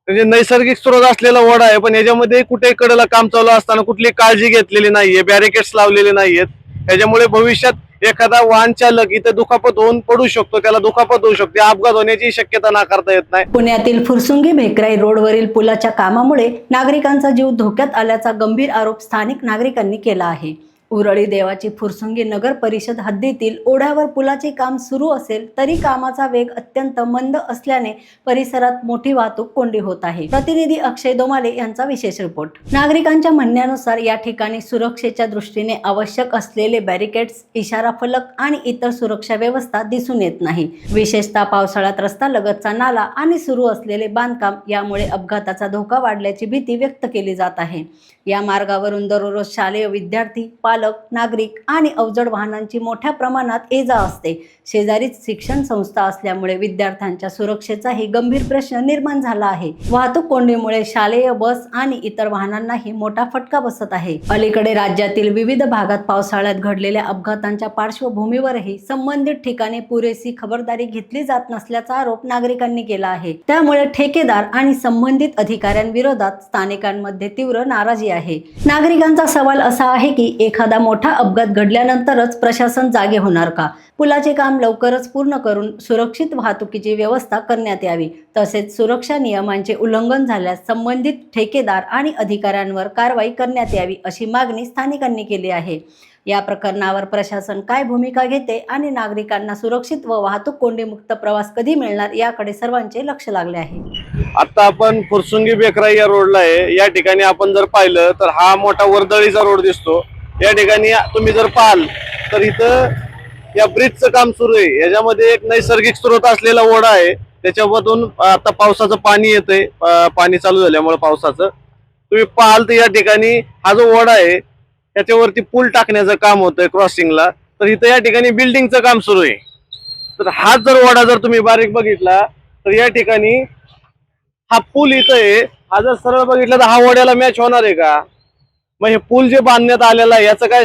म्हणजे नैसर्गिक स्रोत असलेला ओढा आहे, पण याच्यामध्ये कुठे कडेला काम चालू असताना कुठली काळजी घेतलेली नाहीये, बॅरिकेड्स लावलेले नाहीयेत. त्याच्यामुळे भविष्यात एखादा वाहन चालक इथे दुखापत होऊन पडू शकतो, त्याला दुखापत होऊ शकते, अपघात होण्याची शक्यता नाकारता येत नाही. पुण्यातील फुरसुंगी भेकराई रोडवरील पुलाच्या कामामुळे नागरिकांचा जीव धोक्यात आल्याचा गंभीर आरोप स्थानिक नागरिकांनी केला आहे. उरळी देवाची फुरसुंगी नगर परिषद हद्दीतील ओढ्यावर पुलाचे काम सुरू असेल तरी कामाचा वेग अत्यंत मंद असल्याने परिसरात मोठी वाहतूक कोंडी होत आहे. प्रतिनिधी अक्षय दोमाले यांचा विशेष रिपोर्ट. नागरिकांच्या म्हणण्यानुसार या ठिकाणी सुरक्षेच्या दृष्टीने आवश्यक असलेले बॅरिकेड्स, इशारा फलक आणि इतर सुरक्षा व्यवस्था दिसून येत नाही. विशेषतः पावसाळ्यात रस्ता लगतचा नाला आणि सुरू असलेले बांधकाम यामुळे अपघाताचा धोका वाढल्याची भीती व्यक्त केली जात आहे. या मार्गावरून दररोज शालेय विद्यार्थी, पालक, नागरिक आणि अवजड वाहनांची मोठ्या प्रमाणात ये-जा असते. शेजारीच शिक्षण संस्था असल्यामुळे विद्यार्थ्यांच्या सुरक्षेचाही गंभीर प्रश्न निर्माण झाला आहे. वाहतूक कोंडीमुळे शालेय बस आणि इतर वाहनांनाही मोठा फटका बसत आहे. अलीकडे राज्यातील विविध भागात पावसाळ्यात घडलेल्या अपघातांच्या पार्श्वभूमीवरही संबंधित ठिकाणी पुरेशी खबरदारी घेतली जात नसल्याचा आरोप नागरिकांनी केला आहे. त्यामुळे ठेकेदार आणि संबंधित अधिकाऱ्यांविरोधात स्थानिकांमध्ये तीव्र नाराजी आहे. नागरिकांचा सवाल असा आहे की एखादा मोठा अपघात घडल्यानंतरच प्रशासन जागे होणार का? पुलाचे काम लवकरच पूर्ण करून सुरक्षित वाहतुकीची व्यवस्था करण्यात यावी. तसेच सुरक्षा नियमांचे उल्लंघन झाल्यास संबंधित ठेकेदार आणि अधिकाऱ्यांवर कारवाई करण्यात यावी अशी मागणी स्थानिकांनी केली आहे. या प्रकरणावर प्रशासन काय भूमिका घेते आणि नागरिकांना सुरक्षित व वाहतूक कोंडीमुक्त प्रवास कधी मिळणार याकडे सर्वांचे लक्ष लागले आहे. आता आपण फुरसुंगी बेकराई या रोडला आहे. या ठिकाणी आपण जर पाहिलं तर हा मोठा वर्दळीचा रोड दिसतो. या ठिकाणी तुम्ही जर पाहाल तर इथं या ब्रिजचं काम सुरू आहे. याच्यामध्ये एक नैसर्गिक स्रोत असलेला ओढा आहे. त्याच्यामधून आता पावसाचं पाणी येतंय, पाणी चालू झाल्यामुळे पावसाचं तुम्ही पाहाल तर या ठिकाणी हा जो ओढा आहे त्याच्यावरती पूल टाकण्याचं काम होतंय क्रॉसिंगला. तर इथं या ठिकाणी बिल्डिंगचं काम सुरू आहे. तर हा जर ओढा जर तुम्ही बारीक बघितला तर या ठिकाणी हा पूल इथं आहे. हा जर सरळ बघितला तर हा ओढ्याला मॅच होणार आहे का? मग हे पूल जे बांधण्यात आलेला आहे याचं काय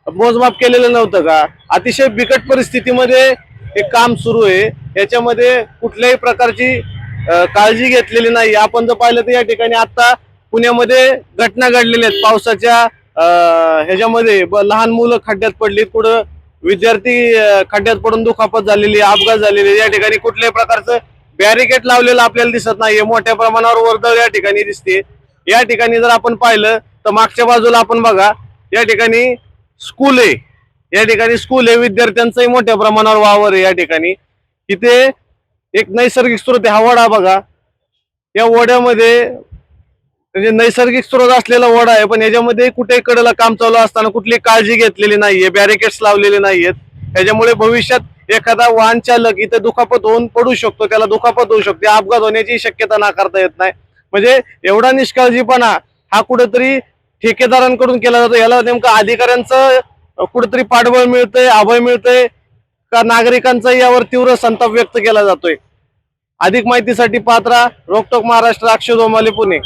मोजमाप केलेलं नव्हतं का? अतिशय बिकट परिस्थितीमध्ये हे काम सुरू आहे. याच्यामध्ये कुठल्याही प्रकारची काळजी घेतलेली नाही. आपण जर पाहिलं तर या ठिकाणी आता पुण्यामध्ये घटना घडलेल्या आहेत. पावसाच्या ह्याच्यामध्ये लहान मुलं खड्ड्यात पडलीत, कुठं विद्यार्थी खड्ड्यात पडून दुखापत झालेली, अपघात झालेले. या ठिकाणी कुठल्याही प्रकारचं बॅरिकेड लावलेलं आपल्याला दिसत नाहीये. मोठ्या प्रमाणावर वर्दळ या ठिकाणी दिसते. या ठिकाणी जर आपण पाहिलं तर मागच्या बाजूला आपण बघा या ठिकाणी स्कूल आहे. या ठिकाणी स्कूल आहे, विद्यार्थ्यांचाही मोठ्या प्रमाणावर वावर आहे. या ठिकाणी इथे एक नैसर्गिक स्रोत आहे. हा ओढा बघा, या ओढ्यामध्ये म्हणजे नैसर्गिक स्रोत असलेला ओढा आहे, पण याच्यामध्ये कुठे कडेला काम चालू असताना कुठली काळजी घेतलेली नाहीये, बॅरिकेड्स लावलेले नाहीयेत. त्याच्यामुळे भविष्यात एखादा वाहन चालक इथे दुखापत होऊन पडू शकतो, त्याला दुखापत होऊ शकते, अपघात होण्याची शक्यता नाकारता येत नाही. म्हणजे एवढा निष्काळजीपणा हा कुठेतरी ठेकेदारांकडून केला जातो. याला नेमकं अधिकाऱ्यांचं कुठेतरी पाठबळ मिळतंय, अभय मिळतंय का नागरिकांचा यावर तीव्र संताप व्यक्त केला जातोय? अधिक माहितीसाठी पाहत राहा रोकटोक महाराष्ट्र. अक्षय दोमाले, पुणे.